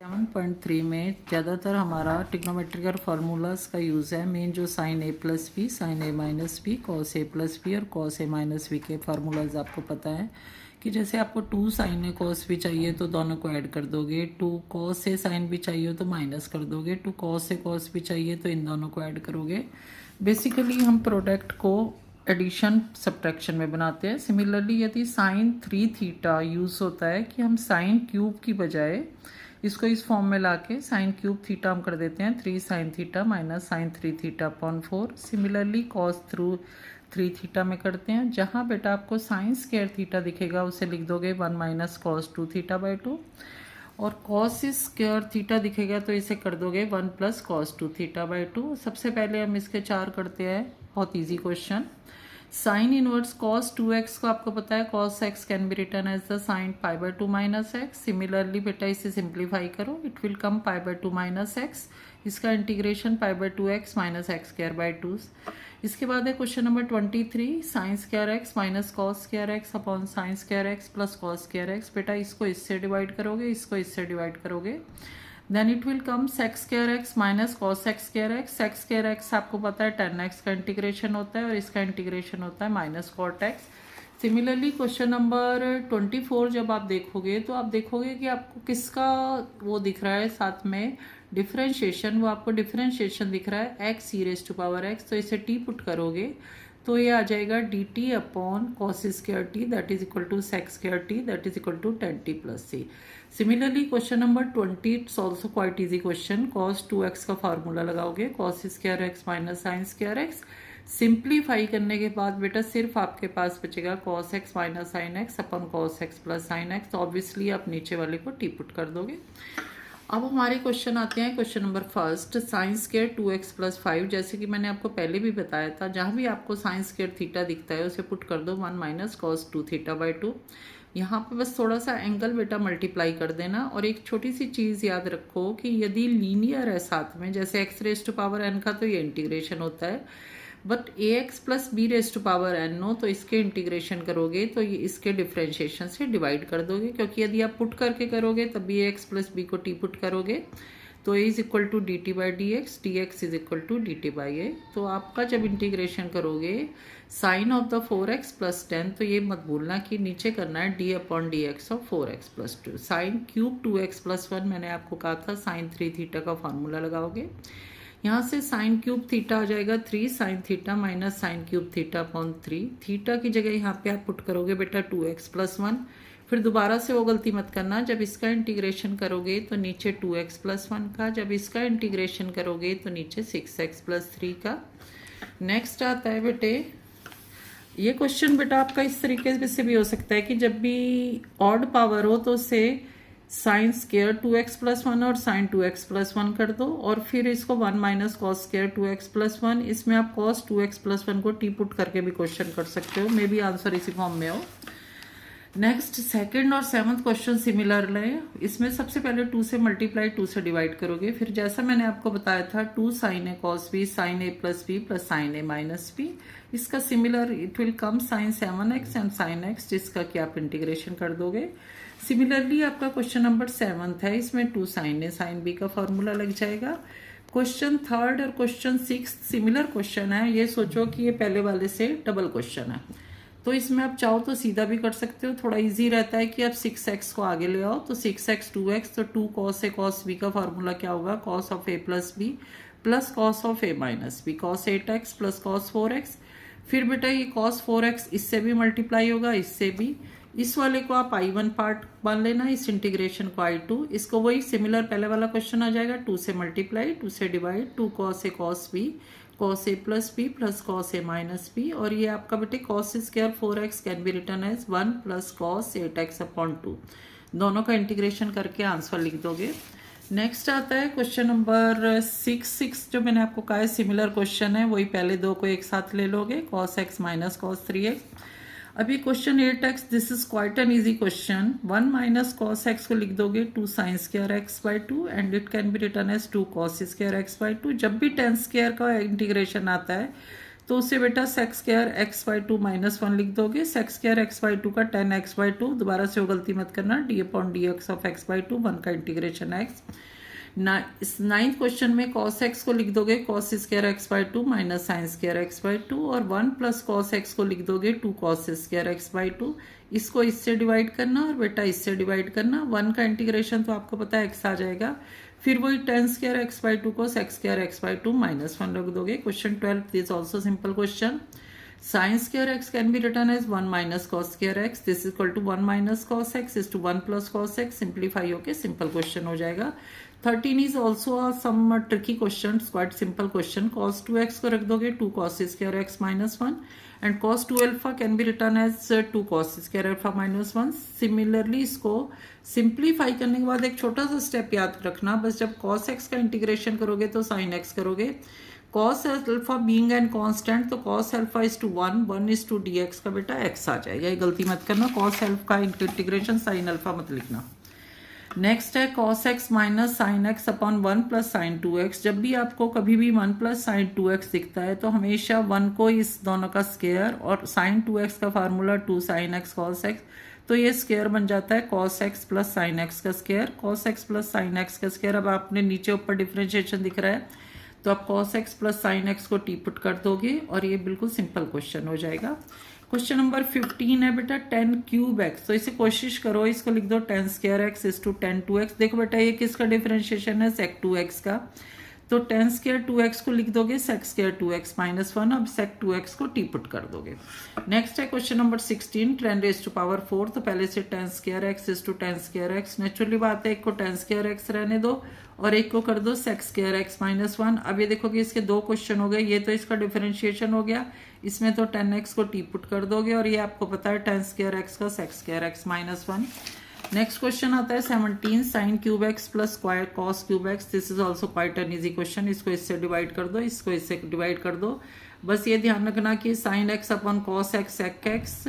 7.3 में ज़्यादातर हमारा ट्रिग्नोमेट्रिकल फार्मूलाज का यूज़ है। मेन जो sign a plus B, sine a minus b, cos a plus B और कॉस ए माइनस बी के फार्मूलाज आपको पता है कि जैसे आपको 2 साइन ए कॉस बी चाहिए तो दोनों को ऐड कर दोगे, 2 कॉस ए साइन बी चाहिए हो तो माइनस कर दोगे, 2 कॉस ए कॉस बी चाहिए तो इन दोनों को ऐड करोगे। बेसिकली हम प्रोडक्ट को एडिशन सब्ट्रैक्शन में बनाते हैं। सिमिलरली यदि साइन 3 थीटा यूज़ होता है कि हम साइन क्यूब की बजाय इसको इस फॉर्म में लाके साइन क्यूब थीटा हम कर देते हैं 3 sine theta minus sine 3 theta upon 4। Similarly cos through 3 theta में करते हैं, जहाँ बेटा आपको साइन स्क्वायर थीटा दिखेगा उसे लिख दोगे 1 माइनस कॉस 2 थीटा बाई 2, और कॉस स्क्वायर थीटा दिखेगा तो इसे कर दोगे 1 प्लस कॉस 2 थीटा बाई 2। सबसे पहले हम इसके 4 करते हैं, बहुत easy question. Sine inverse cos 2x को आपको पता है cos x can be written as the sine pi by 2 minus x. Similarly बेटा इसे सिंप्लीफाई करो, it will come pi by 2 minus x, इसका integration pi by 2x minus x square by 2। इसके बाद है question number 23, sine square x minus cos square x upon sine square x plus cos square x. बेटा इसको इससे divide करोगे, इसको इससे डिवाइड करोगे, then it will come sec square x minus cos x square x. Sec square x आपको पता है 10x का इंटीग्रेशन होता है और इसका इंटीग्रेशन होता है minus cot x. Similarly question number 24 जब आप देखोगे तो आप देखोगे कि आपको किसका वो दिख रहा है साथ में डिफरेंशिएशन, वो आपको डिफरेंशिएशन दिख रहा है x e raise to power x. तो इसे टी पुट करोगे तो ये आ जाएगा d t upon cos square t that is equal to sec square t that is equal to 10t plus c. Similarly question number 20 it's also quite easy question. Cos 2x का formula लगाओगे cos square x minus sine square x. Simplify करने के बाद बेटा सिर्फ आपके पास बचेगा cos x minus sine x upon cos x plus sine x. तो ऑब्वियसली आप नीचे वाले को टी पुट कर दोगे। अब हमारे क्वेश्चन आते हैं question number first, sine square 2x plus 5। जैसे कि मैंने आपको पहले भी बताया था, जहाँ भी आपको साइन स्क्वायर थीटा दिखता है उसे पुट कर दो 1 माइनस कॉस 2 थीटा बाई 2। यहाँ पे बस थोड़ा सा एंगल बेटा मल्टीप्लाई कर देना, और एक छोटी सी चीज़ याद रखो कि यदि लीनियर है साथ में, जैसे x raise to power n का तो ये इंटीग्रेशन होता है, but a x plus b raise to power n no तो इसके इंटीग्रेशन करोगे तो ये इसके डिफरेंशिएशन से डिवाइड कर दोगे, क्योंकि यदि आप पुट करके करोगे तब बी एक्स प्लस बी को टी पुट करोगे तो a is equal to d t by d x is equal to d t by a. तो आपका जब इंटीग्रेशन करोगे sign of the 4x plus 10, तो ये मत भूलना कि नीचे करना है D upon D x of 4x plus 2। Sine cube 2x plus 1 मैंने आपको कहा था साइन 3 थीटा का फार्मूला लगाओगे, यहाँ से साइन क्यूब थीटा आ जाएगा 3 sine theta minus sine cube theta upon 3। Theta की जगह यहाँ पे आप पुट करोगे बेटा 2x प्लस 1। फिर दोबारा से वो गलती मत करना, जब इसका इंटीग्रेशन करोगे तो नीचे 2x प्लस 1 का, जब इसका इंटीग्रेशन करोगे तो नीचे 6x प्लस 3 का। नेक्स्ट आता है बेटे, ये क्वेश्चन बेटा आपका इस तरीके से भी हो सकता है कि जब भी ऑड पावर हो तो उसे साइन स्क्वायर 2x प्लस 1 और साइन 2x प्लस 1 कर दो, और फिर इसको 1 minus cos square 2x plus 1। इसमें आप कॉस 2x प्लस 1 को टी पुट करके भी क्वेश्चन कर सकते हो, मे बी आंसर इसी फॉर्म में हो। नेक्स्ट सेकंड और 7th क्वेश्चन सिमिलर लें। इसमें सबसे पहले 2 से मल्टीप्लाई 2 से डिवाइड करोगे, फिर जैसा मैंने आपको बताया था 2 sine a cos b sine a plus b plus sine a minus b. इसका similar it will come sine 7x and sine x, जिसका कि आप इंटीग्रेशन कर दोगे। सिमिलरली आपका क्वेश्चन नंबर 7th है, इसमें 2 साइन ए साइन बी का फॉर्मूला लग जाएगा। क्वेश्चन 3rd और क्वेश्चन 6th सिमिलर क्वेश्चन है। ये सोचो कि ये पहले वाले से डबल क्वेश्चन है, तो इसमें आप चाहो तो सीधा भी कर सकते हो, थोड़ा इजी रहता है कि आप 6x को आगे ले आओ तो 6x 2x, तो 2 कॉस ए कॉस बी का फार्मूला क्या होगा cos of a plus b plus cos of a minus b, cos 8x plus cos 4x। फिर बेटा ये कॉस 4x इससे भी मल्टीप्लाई होगा, इससे भी। इस वाले को आप I1 पार्ट मान लेना, इस इंटीग्रेशन को I2। इसको वही सिमिलर पहले वाला क्वेश्चन आ जाएगा, 2 से मल्टीप्लाई 2 से divide, 2 cos a cos b cos a plus b plus cos a minus b, और ये आपका बेटे cos square 4x can be written as 1 plus cos 8x upon 2। दोनों का इंटीग्रेशन करके आंसर लिख दोगे। नेक्स्ट आता है क्वेश्चन नंबर 6 जो मैंने आपको कहा है सिमिलर क्वेश्चन है, वही पहले दो को एक साथ ले लोगे cos x minus cos 3x। अभी question 8x, this is quite an easy question. 1 minus cos x को लिख दोगे 2 sine square x by 2 and it can be written as 2 cos square x by 2। जब भी टेन स्क्वायर का integration आता है तो उसे बेटा sex square x by two minus one लिख दोगे। Sex square x by two का 10x बाई टू, दोबारा से वो गलती मत करना, D upon D x of x by two, one का इंटीग्रेशन एक्स। इस 9th क्वेश्चन में कॉस एक्स को लिख दोगे cos square x by two minus sine square x by two, और 1 प्लस कॉस एक्स को लिख दोगे 2 cos square x by two. इसको इससे डिवाइड करना और बेटा इससे डिवाइड करना, 1 का इंटीग्रेशन तो आपको पता है एक्स आ जाएगा, फिर वही 10 स्क्वायर एक्स बाई टू को sex square x by two minus one रख दोगे। Question 12 is also simple question. Sin square x can be written as 1 minus cos square x. This is equal to 1 minus cos x is to 1 plus cos x. Simplify होके simple question हो जाएगा। 13 is also some tricky questions, quite simple question. Cos 2x को रख दोगे 2 cos square x minus 1 and cos 2 alpha can be written as 2 cos square alpha minus 1. Similarly इसको simplify करने के बाद एक छोटा सा step याद रखना, बस जब cos x का integration करोगे तो sin x करोगे। cos alpha being an constant, तो cos alpha is to 1, 1 is to dx का बेटा x आ जाएगा, ये गलती मत करना, cos alpha का इंटीग्रेशन sin alpha मत लिखना। नेक्स्ट है cos x minus sine x upon 1 plus sign 2x। जब भी आपको कभी भी 1 प्लस साइन 2x दिखता है तो हमेशा 1 को इस दोनों का स्क्वायर और साइन 2x का formula 2 sine x cos x, तो ये स्क्वायर बन जाता है cos x plus sine x का square, cos x plus sine x का स्क्वायर। अब आपने नीचे ऊपर डिफ्रेंशिएशन दिख रहा है तो आप cos x plus sine x को टी पुट कर दोगे और ये बिल्कुल सिंपल क्वेश्चन हो जाएगा। क्वेश्चन नंबर 15 है बेटा 10 क्यूब एक्स, तो इसे कोशिश करो, इसको लिख दो 10 square x is to 10 2x। देखो बेटा ये किसका डिफरेंशिएशन है, sec 2x का, तो 10 स्क्वायर 2x को लिख दोगे sec स्क्वायर 2x माइनस 1, अब sec 2x को टी पुट कर दोगे। नेक्स्ट है question number 16 10 raise to power 4, तो पहले से 10 square x is to 10 square x. Naturally बात है, एक को 10 स्क्वायर एक्स रहने दो और एक को कर दो sec स्क्वायर एक्स माइनस 1। अब ये देखो कि इसके दो क्वेश्चन हो गए, ये तो इसका डिफरेंशिएशन हो गया, इसमें तो 10x को टी पुट कर दोगे और ये आपको पता है 10 स्क्वायर एक्स का sec square x minus 1। Next question आता है 17 sine cube x plus cos cube x. This is also quite an easy question. इसको इससे डिवाइड कर दो, इसको इससे डिवाइड कर दो। बस ये ध्यान रखना कि sine x upon cos x sec x,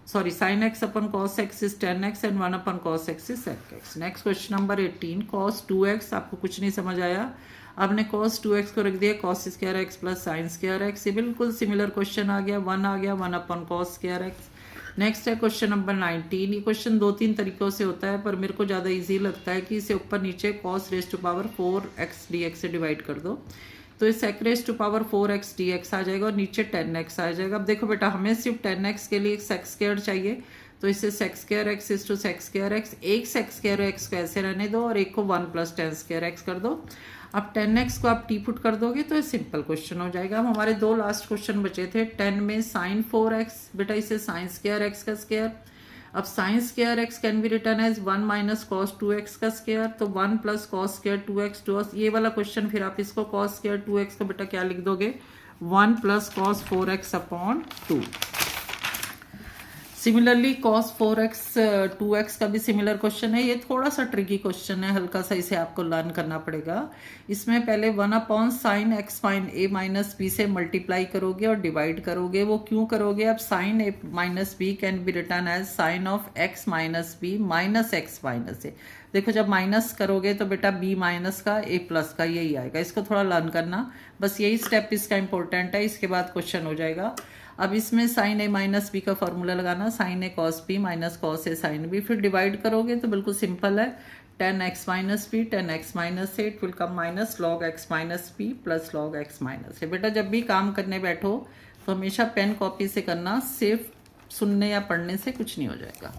sorry sine x upon cos x is 10x and 1 upon cos x is sec x. Next question number 18 cos 2x, आपको कुछ नहीं समझ आया, आपने cos 2x को रख दिया cos square x plus sign square x. ये बिल्कुल सिमिलर क्वेश्चन आ गया, 1 आ गया 1 upon cos square x. Next है क्वेश्चन नंबर 19। ये क्वेश्चन 2-3 तरीकों से होता है पर मेरे को ज़्यादा इजी लगता है कि इसे ऊपर नीचे cos raise to power 4x dx से डिवाइड कर दो, तो इस sec raise to power 4x dx आ जाएगा और नीचे 10x आ जाएगा। अब देखो बेटा हमें सिर्फ 10x के लिए एक sec स्क्वायर चाहिए, तो इसे sec square x is to sec square x, एक sec स्क्वायर एक्स को ऐसे रहने दो और एक को 1 प्लस 10 स्क्वायर एक्स कर दो। अब 10x को आप टी पुट कर दोगे तो ये सिंपल क्वेश्चन हो जाएगा। अब हमारे दो लास्ट क्वेश्चन बचे थे। 10 में साइन 4x, बेटा इसे साइन स्क्वायर एक्स का स्क्वायर। अब sine square x can be written as 1 minus cos 2x का स्क्वायर, तो 1 प्लस कॉस स्क्वायर 2x 2। ये वाला क्वेश्चन फिर आप इसको कॉस स्क्वायर 2x का बेटा क्या लिख दोगे, 1 plus cos 4x upon 2। Similarly cos 4x 2x का भी सिमिलर क्वेश्चन है। ये थोड़ा सा ट्रिकी क्वेश्चन है, हल्का सा इसे आपको लर्न करना पड़ेगा। इसमें पहले 1 upon sine x minus a minus b से मल्टीप्लाई करोगे और डिवाइड करोगे। वो क्यों करोगे, अब sine a minus b can be written as sine of x minus b minus x minus a. देखो जब माइनस करोगे तो बेटा बी माइनस का ए प्लस का यही आएगा। इसको थोड़ा लर्न करना, बस यही स्टेप इसका इंपॉर्टेंट है, इसके बाद क्वेश्चन हो जाएगा। अब इसमें साइन ए माइनस बी का फॉर्मूला लगाना, sine a cos b minus cos a sine b, फिर डिवाइड करोगे तो बिल्कुल सिंपल है, 10x minus b 10x minus a, it will come minus log x minus b plus log x minus a. बेटा जब भी काम करने बैठो तो हमेशा पेन कॉपी से करना, सिर्फ सुनने या पढ़ने से कुछ नहीं हो जाएगा।